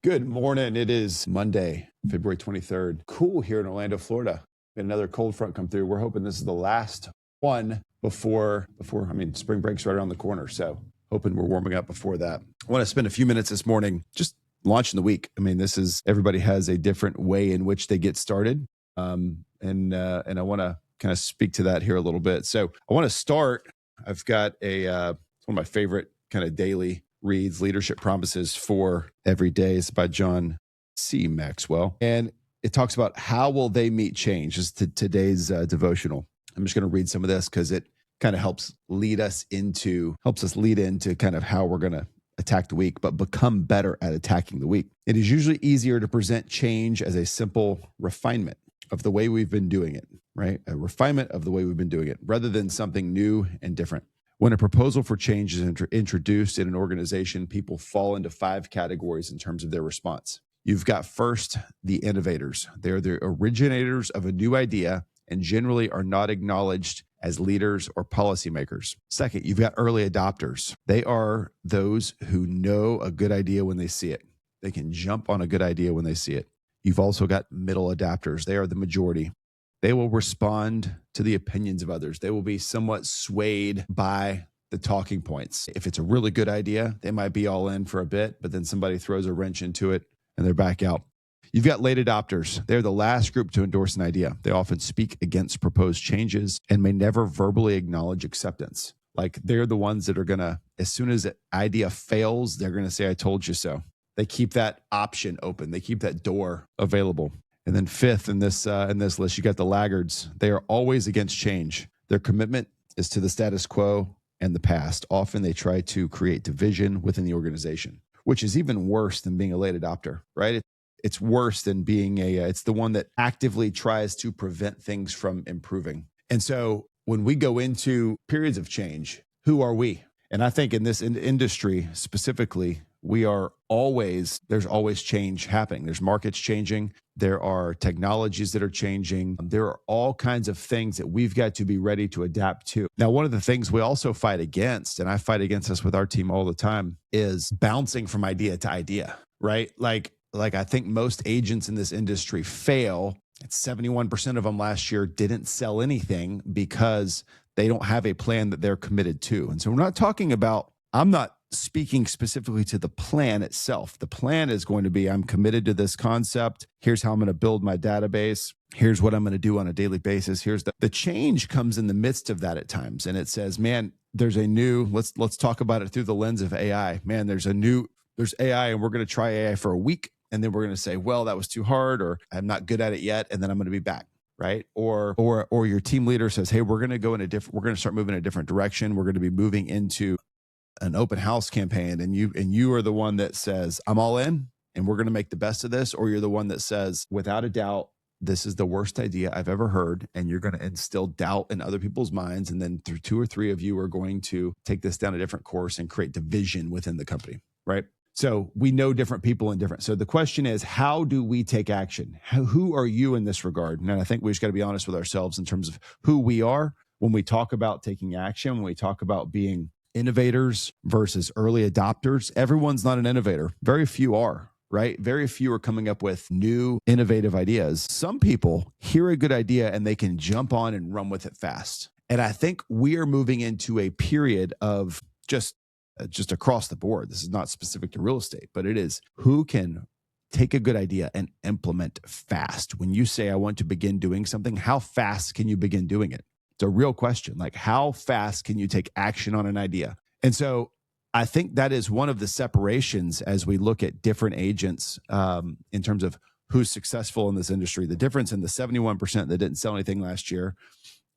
Good morning. It is Monday, February 23rd. Cool here in Orlando, Florida. We had another cold front come through. We're hoping this is the last one before spring break's right around the corner. So hoping we're warming up before that. I want to spend a few minutes this morning just launching the week. Everybody has a different way in which they get started. And I want to kind of speak to that here a little bit. So I want to start. I've got one of my favorite kind of daily reads, Leadership Promises for Every Day. It's by John C. Maxwell. And it talks about how will they meet change. This is today's devotional. I'm just going to read some of this because it kind of helps us lead into kind of how we're going to attack the week, but become better at attacking the week. It is usually easier to present change as a simple refinement of the way we've been doing it, right? A refinement of the way we've been doing it rather than something new and different. When a proposal for change is introduced in an organization, people fall into 5 categories in terms of their response. You've got first, the innovators. They're the originators of a new idea and generally are not acknowledged as leaders or policymakers. Second, you've got early adopters. They are those who know a good idea when they see it. They can jump on a good idea when they see it. You've also got middle adapters. They are the majority. They will respond to the opinions of others. They will be somewhat swayed by the talking points. If it's a really good idea, they might be all in for a bit, but then somebody throws a wrench into it and they're back out. You've got late adopters. They're the last group to endorse an idea. They often speak against proposed changes and may never verbally acknowledge acceptance. Like they're the ones that are going to, as soon as an idea fails, they're going to say, I told you so. They keep that option open. They keep that door available. And then fifth in this list, you got the laggards. They are always against change. Their commitment is to the status quo and the past. Often they try to create division within the organization, which is even worse than being a late adopter, right? It's worse than being it's the one that actively tries to prevent things from improving. And so when we go into periods of change, who are we? And I think in this industry specifically, there's always change happening. There's markets changing. There are technologies that are changing. There are all kinds of things that we've got to be ready to adapt to. Now, one of the things we also fight against, and I fight against this with our team all the time, is bouncing from idea to idea, right? Like I think most agents in this industry fail. 71% of them last year didn't sell anything because they don't have a plan that they're committed to. And so I'm not speaking specifically to the plan itself. The plan is going to be, I'm committed to this concept. Here's how I'm going to build my database. Here's what I'm going to do on a daily basis. Here's the change comes in the midst of that at times. And it says, man, there's let's talk about it through the lens of AI. Man, there's AI and we're going to try AI for a week. And then we're going to say, well, that was too hard, or I'm not good at it yet. And then I'm going to be back. Right. Or your team leader says, hey, we're going to start moving in a different direction. We're going to be moving into an open house campaign. And you are the one that says, I'm all in and we're going to make the best of this. Or you're the one that says, without a doubt, this is the worst idea I've ever heard. And you're going to instill doubt in other people's minds. And then through 2 or 3 of you are going to take this down a different course and create division within the company. Right. So we know different people and different. So the question is, how do we take action? Who are you in this regard? And I think we just got to be honest with ourselves in terms of who we are when we talk about taking action, when we talk about being innovators versus early adopters. Everyone's not an innovator. Very few are, right? Very few are coming up with new innovative ideas. Some people hear a good idea and they can jump on and run with it fast. And I think we are moving into a period of just across the board. This is not specific to real estate, but it is who can take a good idea and implement fast. When you say, I want to begin doing something, how fast can you begin doing it? It's a real question. Like, how fast can you take action on an idea? And so I think that is one of the separations as we look at different agents in terms of who's successful in this industry. The difference in the 71% that didn't sell anything last year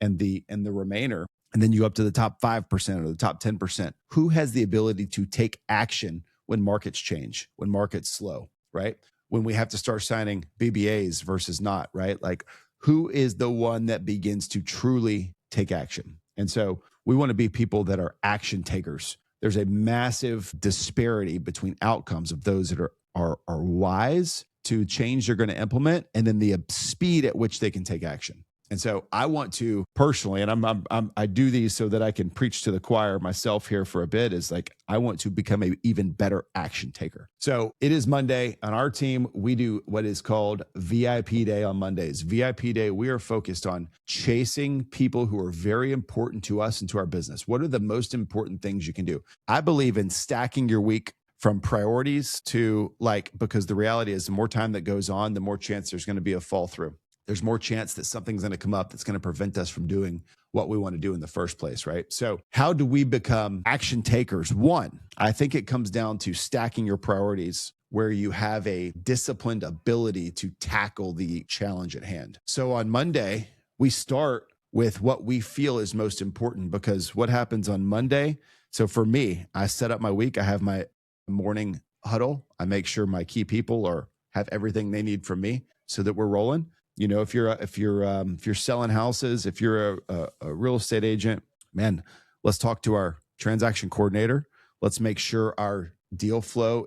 and the remainder. And then you go up to the top 5% or the top 10%. Who has the ability to take action when markets change, when markets slow, right? When we have to start signing BBAs versus not, right? Like, who is the one that begins to truly take action? And so we want to be people that are action takers. There's a massive disparity between outcomes of those that are wise to change they're going to implement, and then the speed at which they can take action. And so I want to personally, and I do these so that I can preach to the choir myself here for a bit, is like, I want to become an even better action taker. So it is Monday on our team. We do what is called VIP Day on Mondays. VIP Day, we are focused on chasing people who are very important to us and to our business. What are the most important things you can do? I believe in stacking your week from priorities to because the reality is the more time that goes on, the more chance there's going to be a fall through. There's more chance that something's going to come up that's going to prevent us from doing what we want to do in the first place, right? So how do we become action takers? One, I think it comes down to stacking your priorities where you have a disciplined ability to tackle the challenge at hand. So on Monday, we start with what we feel is most important, because what happens on Monday, so for me, I set up my week. I have my morning huddle. I make sure my key people have everything they need from me so that we're rolling. You know, if you're selling houses, if you're a real estate agent, man, let's talk to our transaction coordinator. Let's make sure our deal flow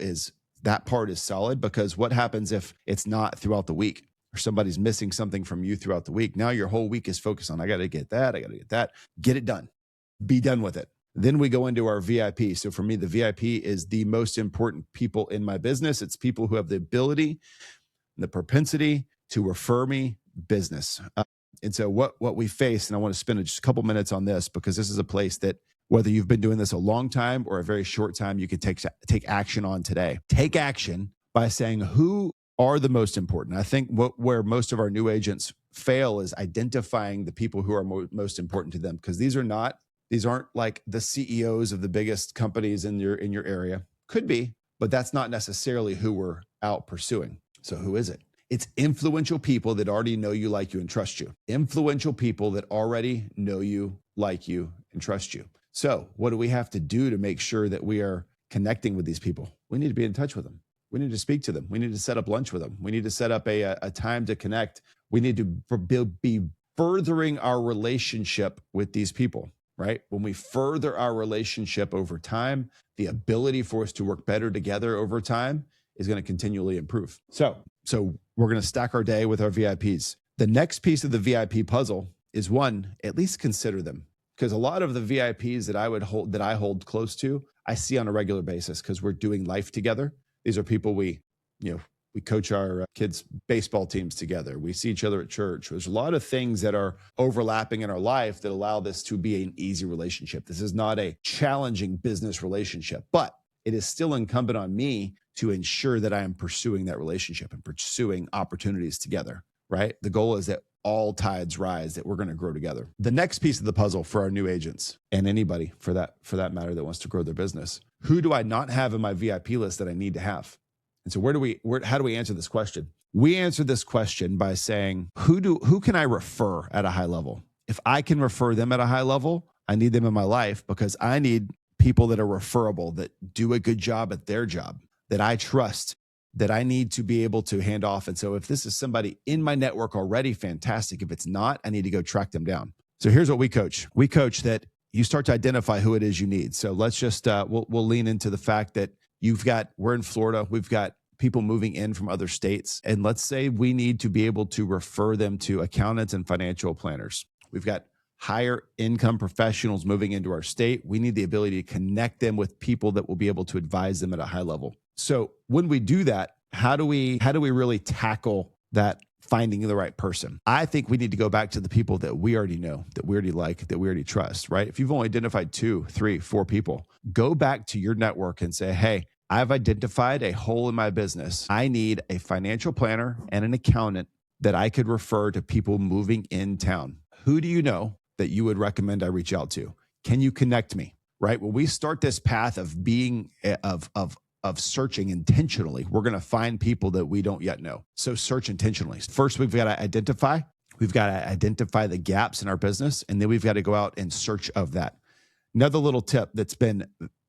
that part is solid, because what happens if it's not throughout the week, or somebody's missing something from you throughout the week? Now your whole week is focused on, I got to get that. Get it done. Be done with it. Then we go into our VIP. So for me, the VIP is the most important people in my business. It's people who have the ability and the propensity to refer me business. And so what we face, and I want to spend just a couple minutes on this, because this is a place that whether you've been doing this a long time or a very short time, you can take action on today. Take action by saying, who are the most important? I think where most of our new agents fail is identifying the people who are most important to them, because these aren't like the CEOs of the biggest companies in your area. Could be, but that's not necessarily who we're out pursuing. So who is it? It's influential people that already know you, like you, and trust you. Influential people that already know you, like you, and trust you. So what do we have to do to make sure that we are connecting with these people? We need to be in touch with them. We need to speak to them. We need to set up lunch with them. We need to set up a time to connect. We need to be furthering our relationship with these people, right? When we further our relationship over time, the ability for us to work better together over time is going to continually improve. So we're going to stack our day with our VIPs. The next piece of the VIP puzzle is, one, at least consider them. Because a lot of the VIPs that I hold close to, I see on a regular basis, because we're doing life together. These are people we coach our kids' baseball teams together. We see each other at church. There's a lot of things that are overlapping in our life that allow this to be an easy relationship. This is not a challenging business relationship, but it is still incumbent on me to ensure that I am pursuing that relationship and pursuing opportunities together, right? The goal is that all tides rise, that we're going to grow together. The next piece of the puzzle for our new agents, and anybody for that matter that wants to grow their business, who do I not have in my VIP list that I need to have? And so how do we answer this question? We answer this question by saying, who can I refer at a high level? If I can refer them at a high level, I need them in my life, because I need people that are referable, that do a good job at their job, that I trust, that I need to be able to hand off. And so if this is somebody in my network already, fantastic. If it's not, I need to go track them down. So here's what we coach. We coach that you start to identify who it is you need. So let's just, we'll lean into the fact that we're in Florida. We've got people moving in from other states. And let's say we need to be able to refer them to accountants and financial planners. We've got higher income professionals moving into our state. We need the ability to connect them with people that will be able to advise them at a high level. So when we do that, how do we really tackle that, finding the right person? I think we need to go back to the people that we already know, that we already like, that we already trust, right? If you've only identified 2, 3, 4 people, go back to your network and say, hey, I've identified a hole in my business. I need a financial planner and an accountant that I could refer to people moving in town. Who do you know that you would recommend I reach out to? Can you connect me? Right? When we start this path of being of searching intentionally, we're going to find people that we don't yet know. So search intentionally. First, we've got to identify the gaps in our business, and then we've got to go out and search of that. Another little tip that's been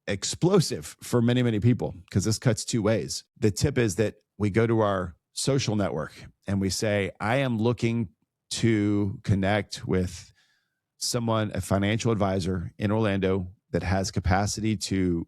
explosive for many, many people, because this cuts 2 ways. The tip is that we go to our social network and we say, I am looking to connect with someone, a financial advisor in Orlando that has capacity to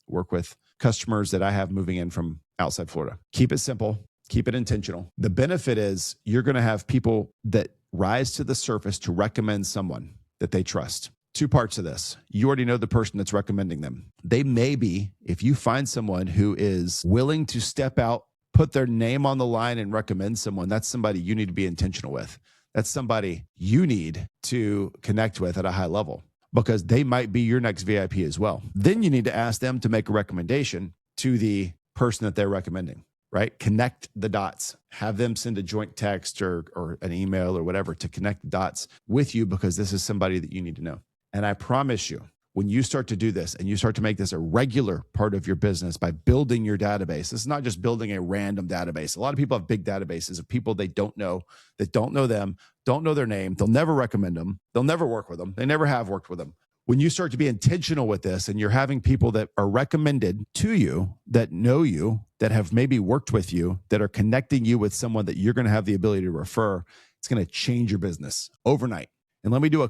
work with customers that I have moving in from outside Florida. Keep it simple. Keep it intentional. The benefit is you're going to have people that rise to the surface to recommend someone that they trust. Two parts of this. You already know the person that's recommending them. They may be, if you find someone who is willing to step out, put their name on the line and recommend someone, that's somebody you need to be intentional with. That's somebody you need to connect with at a high level because they might be your next VIP as well. Then you need to ask them to make a recommendation to the person that they're recommending, right? Connect the dots. Have them send a joint text or an email or whatever to connect the dots with you because this is somebody that you need to know. And I promise you, when you start to do this and you start to make this a regular part of your business by building your database, this is not just building a random database. A lot of people have big databases of people they don't know, that don't know them, don't know their name. They'll never recommend them. They'll never work with them. They never have worked with them. When you start to be intentional with this and you're having people that are recommended to you, that know you, that have maybe worked with you, that are connecting you with someone that you're going to have the ability to refer, it's going to change your business overnight. And let me do I'm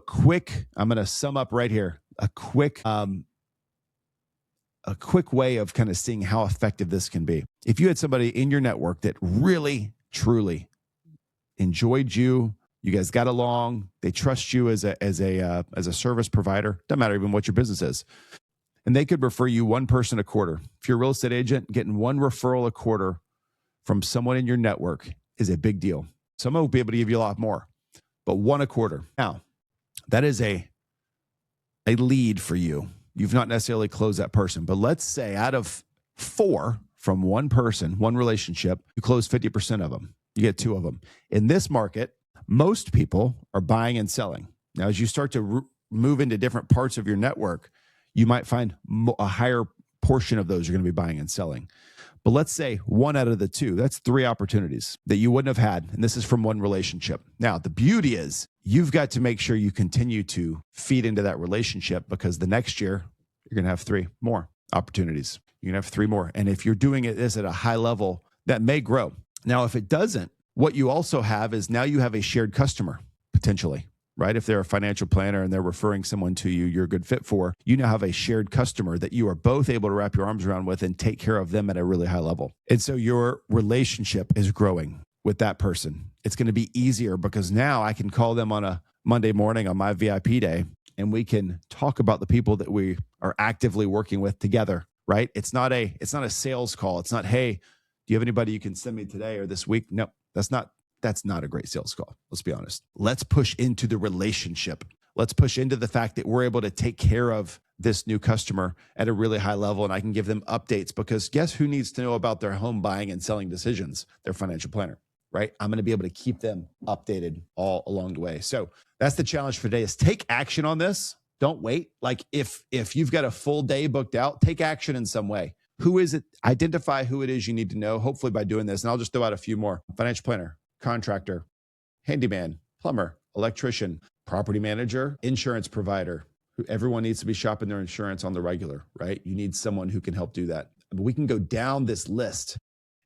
going to sum up right here, a quick way of kind of seeing how effective this can be. If you had somebody in your network that really, truly enjoyed you, you guys got along, they trust you as a service provider, doesn't matter even what your business is, and they could refer you one person a quarter. If you're a real estate agent, getting one referral a quarter from someone in your network is a big deal. Someone will be able to give you a lot more, but one a quarter. Now, that is a lead for you. You've not necessarily closed that person, but let's say out of 4 from one person, one relationship, you close 50% of them. You get 2 of them. In this market, most people are buying and selling. Now, as you start to move into different parts of your network, you might find a higher portion of those are going to be buying and selling. But let's say 1 out of the 2, that's 3 opportunities that you wouldn't have had. And this is from one relationship. Now, the beauty is you've got to make sure you continue to feed into that relationship because the next year, you're going to have 3 more opportunities. You're going to have 3 more. And if you're doing this at a high level, that may grow. Now, if it doesn't, what you also have is now you have a shared customer potentially, right? If they're a financial planner and they're referring someone to you, you're a good fit for, you now have a shared customer that you are both able to wrap your arms around with and take care of them at a really high level. And so your relationship is growing with that person. It's going to be easier because now I can call them on a Monday morning on my VIP day and we can talk about the people that we are actively working with together, right? It's not a sales call. It's not, hey, do you have anybody you can send me today or this week? No, that's not a great sales call. Let's be honest. Let's push into the relationship. Let's push into the fact that we're able to take care of this new customer at a really high level and I can give them updates because guess who needs to know about their home buying and selling decisions? Their financial planner, right? I'm going to be able to keep them updated all along the way. So that's the challenge for today is take action on this. Don't wait. Like if you've got a full day booked out, take action in some way. Who is it? Identify who it is you need to know, hopefully by doing this. And I'll just throw out a few more. Financial planner, contractor, handyman, plumber, electrician, property manager, insurance provider. Everyone needs to be shopping their insurance on the regular, right? You need someone who can help do that. But we can go down this list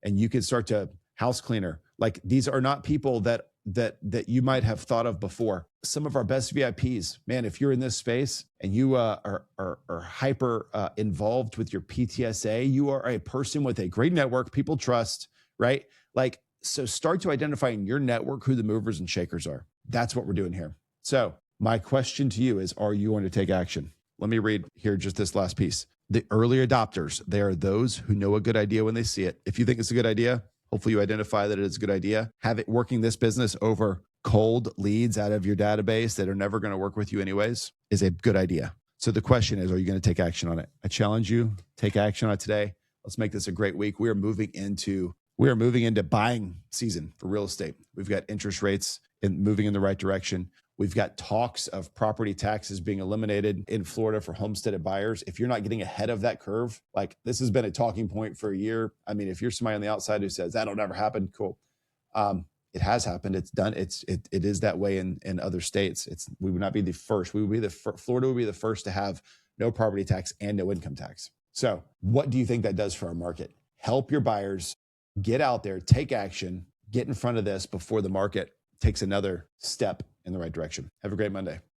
and you can start to house cleaner. Like these are not people that you might have thought of before. Some of our best VIPs, man, if you're in this space and you are hyper involved with your PTSA, you are a person with a great network, people trust, right? Like, so start to identify in your network who the movers and shakers are. That's what we're doing here. So my question to you is, are you going to take action? Let me read here just this last piece. The early adopters, they are those who know a good idea when they see it. If you think it's a good idea, hopefully you identify that it is a good idea. Have it working this business over cold leads out of your database that are never going to work with you anyways is a good idea. So the question is, are you going to take action on it? I challenge you, take action on it today. Let's make this a great week. We are moving into buying season for real estate. We've got interest rates moving in the right direction. We've got talks of property taxes being eliminated in Florida for homesteaded buyers. If you're not getting ahead of that curve, like this has been a talking point for a year. I mean, if you're somebody on the outside who says that'll never happen, cool. It has happened. It's done. It is that way in other states. We would not be the first. Florida would be the first to have no property tax and no income tax. So what do you think that does for our market? Help your buyers get out there, take action, get in front of this before the market takes another step in the right direction. Have a great Monday.